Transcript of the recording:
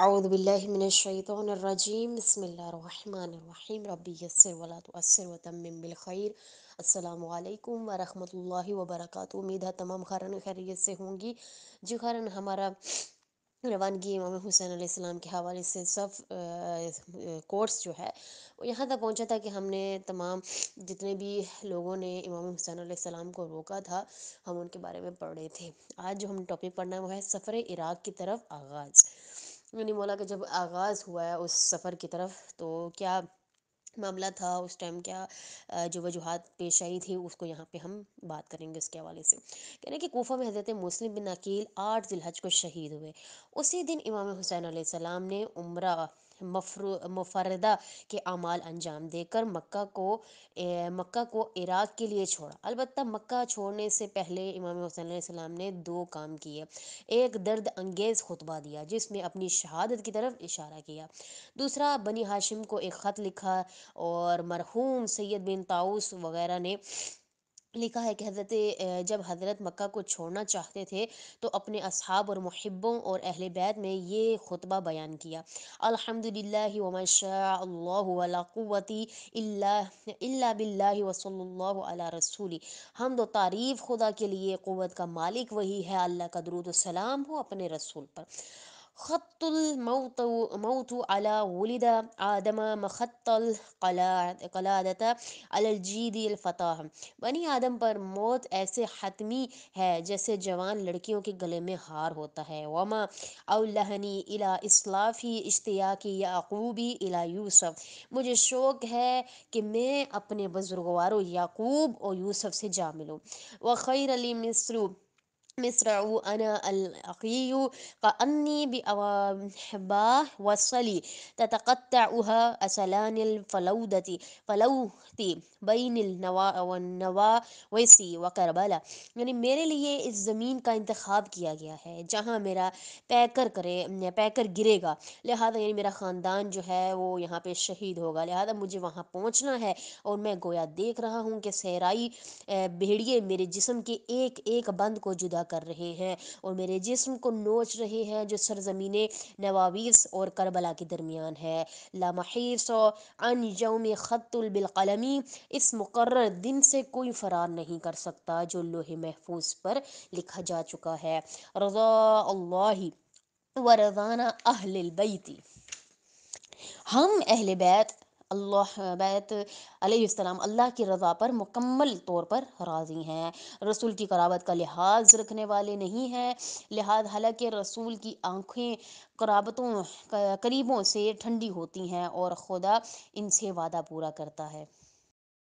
اعوذ باللہ من الشیطان الرجیم، بسم اللہ الرحمن الرحیم، ربی یسر ولا تعسر وتمم بالخیر۔ السلام علیکم ورحمۃ اللہ وبرکاتہ۔ امید ہے تمام خیرن خیریت سے ہوں گی۔ جی خیرن، ہمارا روانگی امام حسین علیہ السلام کے حوالے سے کورس جو ہے وہ یہاں تک پہنچا تھا کہ ہم نے تمام جتنے بھی لوگوں نے امام حسین علیہ السلام کو روکا تھا، ہم ان کے بارے میں پڑھ رہے تھے۔ آج جو ہم ٹاپک پڑھنا ہے وہ ہے سفر عراق کی طرف آغاز۔ یعنی مولا کہ جب آغاز ہوا ہے اس سفر کی طرف تو کیا معاملہ تھا اس ٹائم، کیا جو وجوہات پیش آئی تھی، اس کو یہاں پہ ہم بات کریں گے اس کے حوالے سے۔ کہہ رہے ہیں کہ کوفہ میں حضرت مسلم بن عقیل 8 ذی الحج کو شہید ہوئے۔ اسی دن امام حسین علیہ السلام نے عمرہ مفردہ کے اعمال انجام دے کر مکہ کو عراق کے لیے چھوڑا۔ البتہ مکہ چھوڑنے سے پہلے امام حسین علیہ السلام نے 2 کام کیے۔ ایک درد انگیز خطبہ دیا جس میں اپنی شہادت کی طرف اشارہ کیا۔ دوسرا بنی ہاشم کو ایک خط لکھا، اور مرحوم سید بن طاؤس وغیرہ نے لکھا ہے کہ جب حضرت مکہ کو چھوڑنا چاہتے تھے تو اپنے اصحاب اور محبوں اور اہل بیت میں یہ خطبہ بیان کیا: الحمدللہ وما شاء اللہ ولا قوت الا باللہ وصلی اللہ علی رسول۔ حمد و تعریف خدا کے لیے، قوت کا مالک وہی ہے، اللہ کا درود و سلام ہو اپنے رسول پر۔ خط الموت على ولد آدم مخط القلادة على الجید الفتح۔ بنی آدم پر موت ایسے حتمی ہے جیسے جوان لڑکیوں کے گلے میں ہار ہوتا ہے۔ وما اولہنی الی اسلافی اشتیاقی یعقوبی الی یوسف۔ مجھے شوق ہے کہ میں اپنے بزرگواروں یعقوب اور یوسف سے جا ملوں۔ وخیر لی مصرع انا العقی کانی بأبا وصلی تتقطعها اسلان الفلوتی بین النواوسی وکربلا۔ یعنی میرے لیے اس زمین کا انتخاب کیا گیا ہے جہاں میرا پیکر گرے گا، لہذا یعنی میرا خاندان جو ہے وہ یہاں پہ شہید ہوگا، لہذا مجھے وہاں پہنچنا ہے۔ اور میں گویا دیکھ رہا ہوں کہ صحرائی بھیڑیے میرے جسم کے ایک ایک بند کو جدا کر رہے ہیں اور میرے جسم کو نوچ رہے ہیں جو سرزمین نواویس اور کربلا کے درمیان ہے۔ لا محیص عن یوم خط بالقلم۔ اس مقرر دن سے کوئی فرار نہیں کر سکتا جو لوح محفوظ پر لکھا جا چکا ہے۔ رضا اللہ ورضانا اہل البیت۔ ہم اہل بیت علیہ السلام اللہ کی رضا پر مکمل طور پر راضی ہیں، رسول کی قرابت کا لحاظ رکھنے والے نہیں ہیں، حالانکہ رسول کی آنکھیں قریبوں سے ٹھنڈی ہوتی ہیں اور خدا ان سے وعدہ پورا کرتا ہے۔